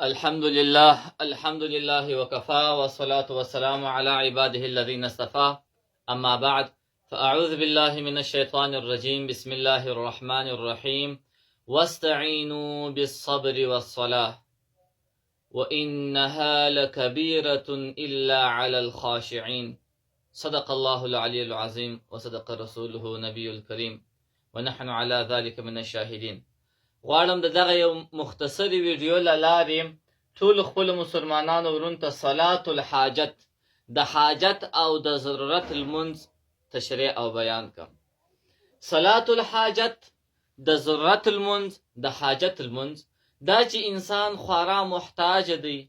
الحمد لله وكفى والصلاة والسلام على عباده الذين اصطفى أما بعد فأعوذ بالله من الشيطان الرجيم بسم الله الرحمن الرحيم واستعينوا بالصبر والصلاة وإنها لكبيرة إلا على الخاشعين صدق الله العلي العظيم وصدق رسوله نبي الكريم ونحن على ذلك من الشاهدين. غواړم د دغه یو مختصرې ویډیو له لارې ټولو خپلو مسلمانانو ورونو ته صلات الحاجت د حاجت او د ضرورت لمونځ تشریح او بیان کړم. صلات الحاجت د ضرورت لمونځ د حاجت لمونځ دا چې انسان خورا محتاج دی،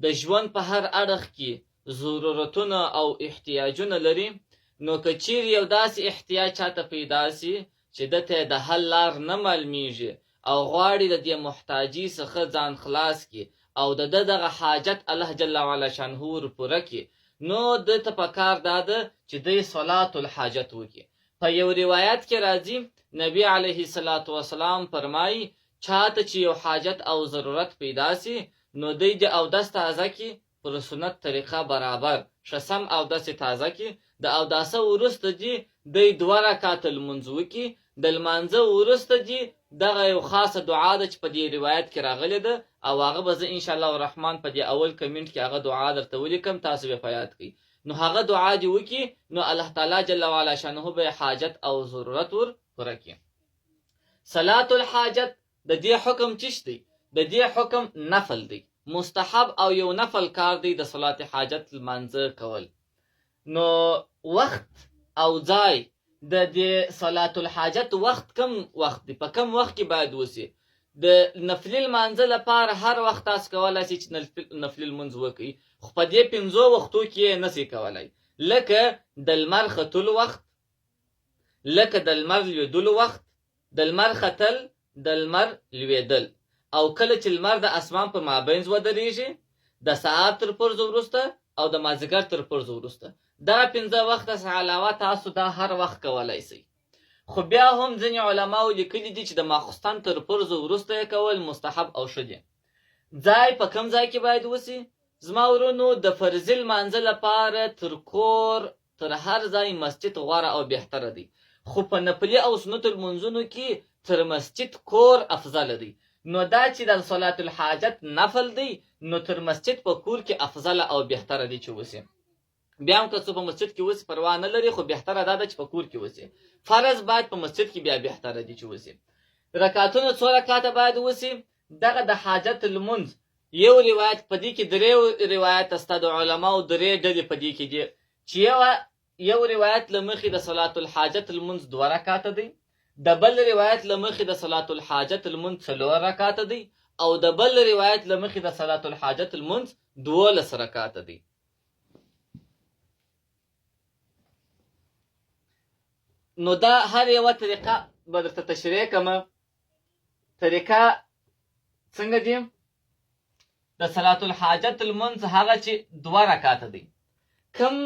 د ژوند په هر اړخ کې ضرورتونه او احتیاجونه لري، نو که چیرې یو داسې احتیاج چاته پیدا سي چې دته د حل لار نه معلومیږي او غواړي د دې محتاجی څخه ځان خلاص کی او د دغه حاجت الله جل وعلا شانه ور پوره کی، نو د ته پکار داده چې د صلات الحاجت وکي. په یو روایت کې راځي نبی علیه الصلاۃ والسلام فرمایي چاته چې یو حاجت او ضرورت پیدا سي نو د اودس تازه کی پر سنت طریقه برابر شسم اودس تازه کی د اوداسه ورسته دی د 2 رکعات لمونځ وکي، د لمانځه ورسته دی دغه یو خاصه دعا ده چې په دې روایت کې راغلی ده او هغه به زه ان شاء الله الرحمن په دې اول کمنټ کې هغه دعا درته ولیکم، تاسو به یاد کړئ. نو هغه دعا دی وکي نو الله تعالی جل وعلا شانه به حاجت او ضرورت ور پوره کړي. صلات الحاجت د دې حکم چشتي، د دې حکم نفل دی، مستحب او یو نفل کار دی د صلات حاجت لمانځه کول. نو وخت او ځای د دې صلات الحاجت وخت کم وخت دی، په کم وخت کې باید وسی. د نفل المنځ لپاره هر وخت تاسو کولای شئ چې نفل المنځ وکړئ، خو په دې 5 وختو کې نسی کولای، لکه د لمر ختلو وخت، لکه د لمر لویدلو وخت، د لمر ختل، د لمر لویدل، او کله چې لمر د اسمان په مابین ودرېږي، د ساعت تر پرځ وروسته او د مازدیګر تر پرځ وروسته. دا 5 وخت څخه علاوه تاسو دا هر وخت کولای شئ. خو بیا هم ځینې علماو لیکلي دي چې د ماخوستن تر پرځ وروسته یې کول مستحب او ښه دي. ځای په کم ځای کې باید وسی؟ زما ورونو د فرض لمانځه لپاره تر کور تر هر ځای مسجد غوره او بهتره دی، خو په نفلي او سنت المنځونو کې تر مسجد کور افضل دی. نو دا چې د صلات الحاجت نفل دی نو تر مسجد په کور کې افضل او بهتره دی چې وسی. بیا هم که څه په مسجد کې وسی پروا نه لري، خو بهتره دا ده چې په کور کې وسی. فرض باید په مسجد کې بیا بهتره دی چې وسی. رکعتونه 2 رکعاته باید وسی. دغه د حاجت لمونځ یو روایت په دې کې 3 روایت است د علماو 3 ډلې په دې کې دي چې یو روایت لمخې د صلات الحاجت لمونځ 2 رکعاته دی، د بل روایت لمخې د صلات الحاجت لمونځ 4 رکعاته دی، او د بل روایت لمخې د صلات الحاجت لمونځ 12 رکعاته دی. نو دا هر یو طریقه به درته تشریح کوم. طریقه څنګه دی؟ د صلات الحاجت لمونځ هغه چې 2 رکعاته دی، کم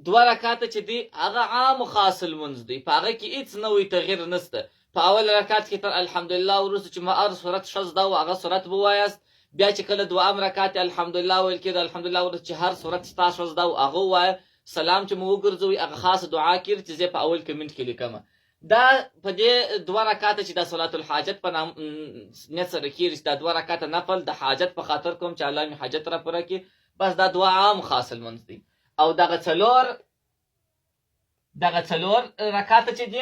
2 رکعاته چې دی هغه عام خاص لمونځ دی، په هغه کې هیڅ نوې تغییر نشته. په اول رکعت کې تر الحمدلله وروسته چې ما ار سورت شزدا او هغه سورت بوایاست، بیا چې کله دوام رکعت الحمدلله ویل کېد، الحمدلله وروسته چې هر سورت ستا شزدا او هغه وای سلام چې مو وګرځوي هغه خاص دعا کړي چې زه په اول کمنټ کې لیکم. دا په دې 2 رکعاته چې د صلات الحاجت په نام نه سره کېږي، دا 2 رکعاته نفل د حاجت په خاطر کوم چې الله می حاجت را پوره کړي، بس دا دعا عام خاص المنځ دی. او دغه 4 رکعاته چې دي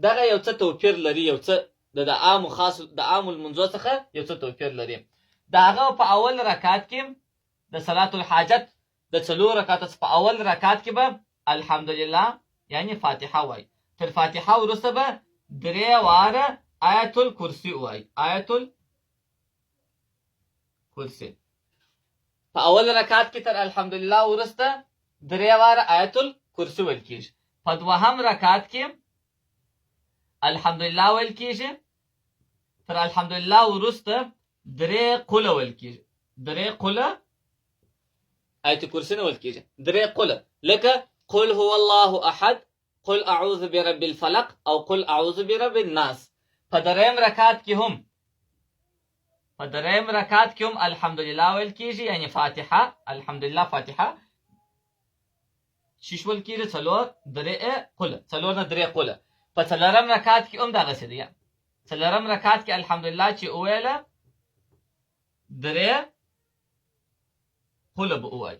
دغه یو څه توپیر لري، یو څه د عام خاص د عام المنځو څخه یو څه توپیر لري. دغه په اول رکعت کې د صلات الحاجت د 4 رکعات په اول رکعت کې به الحمدلله یعنی فاتحه وای، تر فاتحه وروسته به 3 واره آیت الکرسی وای، آیت الکرسی په اول رکعت کې تر الحمدلله وروسته 3 واره آیت الکرسی ویل کېږي. په دوهم رکعت کې الحمدلله ویل کېږي، تر الحمدلله وروسته 3 قل ویل کېږي، 3 قل آیت کرسی نه ویل کېږي، 3 قل، لکه قل هو الله احد، قل اعوذ برب الفلق او قل اعوذ برب الناس. په 3 رکعت کې هم په دریم رکعت کې هم الحمدلله ویل کیږي، یعنی فاتحه الحمدلله فاتحه شیش ویل کیږي، څلور درې قل، څلور نه درې قل. په څلورم رکعت کې هم دغسې دی، څلورم رکعت کې الحمدلله چې وویله درې قل به ووایي،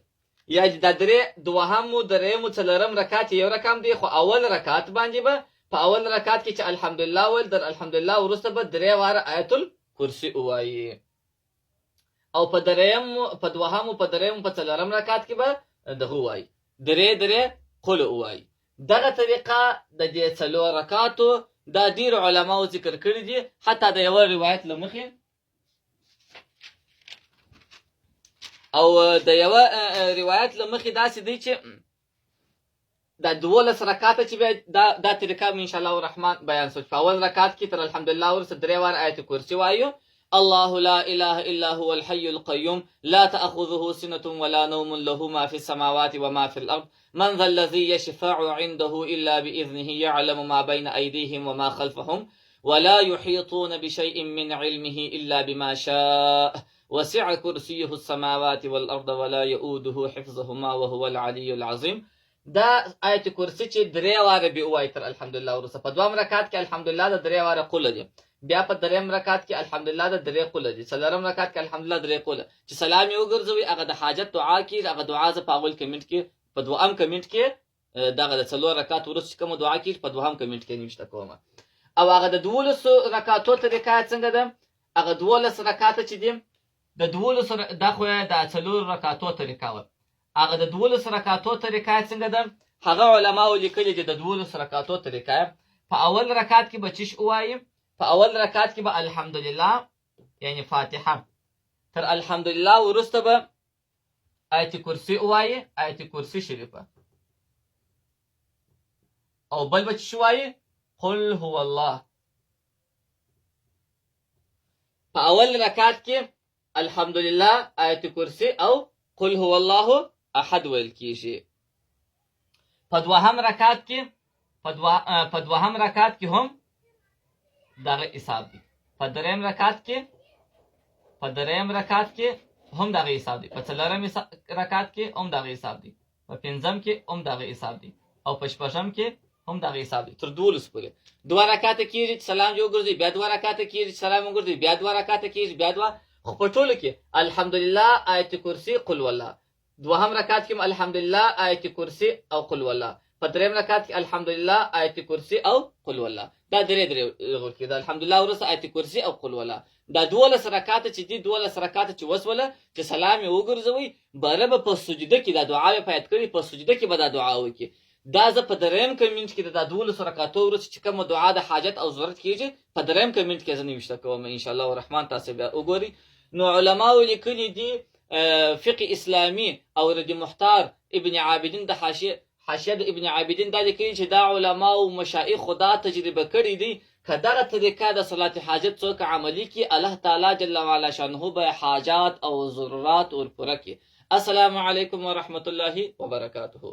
یا دا درې دوهم و درېم و څلورم رکعت یو رقم دی، خو اول رکعت باندې به په اول رکعت کې چې الحمدلله ویل در الحمدلله وروسته به درې واره آیت الکرسي ووایي، او په درېم په دوهم په درېم په څلورم رکعت کې به دغه ووایي درې درې قل ووایي. دغه طریقه د دې څلور رکعاتو دا ډېرو علماو ذکر کړي دي، حتی د یوه روایت له مخې او د یوه روایت له مخې داسې دی چې دا 12 رکعاته چې دا طریقه ان شاء الله الرحمن بیان شو. په اول رکعت کې تر الحمدلله وروسته درې واره آیت کرسي وایو، الله لا اله الا هو الحي القيوم لا تأخذه سنة ولا نوم له ما في السماوات وما في الأرض من ذا الذي يشفع عنده إلا بإذنه يعلم ما بين أيديهم وما خلفهم ولا يحيطون بشيء من علمه إلا بما شاء وسع كرسيه السماوات والأرض ولا يؤوده حفظهما وهو العلي العظيم. دا آیت کرسی چې درې واره به وایي تر الحمدلله وروسته. په دویم رکعت کې الحمدلله د درې واره قل دي، بیا په دریم رکعت کې الحمدلله د درې قل دي، څلورم رکعت کې الحمدلله درې قل. چې سلام یې وګرځوي هغه د حاجت دعا کیږي، هغه دعا زه په اول کمنټ کې په دویم کمنټ کې دغه د څلور رکعت وروسته کوم دعا کیږي په دویم کمنټ کې نشته کومه. او هغه د 12 رکعاتو طریقه څنګه ده؟ هغه 12 رکعات چې دي د 12 د خو د څلور رکعاتو طریقه و، هغه د 12 رکعاتو طریقه څنګه ده؟ هغه علماو لیکلي دي د 12 رکعاتو طریقه. په اول رکعت کې به چش وایي، په اول رکعت کې به الحمدلله یعنی فاتحه تر الحمدلله وروسته به آیت کرسی وایي، آیت کرسی شریفه، او بل به چش وایي قل هو الله. په اول رکعت کې الحمدلله آیت کرسی او قل هو الله احد ویل کیږي. په دوهم رکعت کې په دوهم رکعت کې هم دغه حساب دی، په دریم رکعت کې هم دغه حساب دی، په څلورم رکعت کې هم دغه حساب دی، په پنځم کې هم دغه حساب دی، او په شپږم کې هم دغه حساب دی، تر 12 پورې. دوه رکعت کېږي چې سلام یې وګرځي، بیا دوه رکعت کېږي چې سلام وګرځي، بیا دوه رکعت کېږي، بیا دوه. خو په ټولو کې الحمدلله آیت کرسی قل والله، دوهم رکعت کې الحمدلله آیت کرسی او قل والله، په دریم رکعت کې الحمدلله آیت کرسی او قل والله. دا درې کې دا الحمدلله وروسته آیت کرسی او قل والله. دا 12 رکعات چې دي 12 رکعات چې وسوله چې سلام یې وګرځوي، بره به په سجده کې دا دعا یې پیدا کړي، په سجده کې به دا دعا وکړي. دا زه په دریم کمنټ کې دا 12 رکعاتو وروسته چې کوم دعا د حاجت او ضرورت کیږي په دریم کمنټ کې زه نوشته کوم ان شاء الله الرحمن، تاسو بیا وګورئ. نو علماو لیکلي دي فقه اسلامی او رد محتار ابن عابدین د حاشیه د ابن عابدین دا لیکلي چې دا علما او مشایخ خدا تجربه کړي دي، که دغه طریقه د صلات حاجت څوک عملی کی الله تعالی جل وعلا شانه به حاجات او ضرورات ور پوره کړي. السلام علیکم ورحمت الله وبرکاته.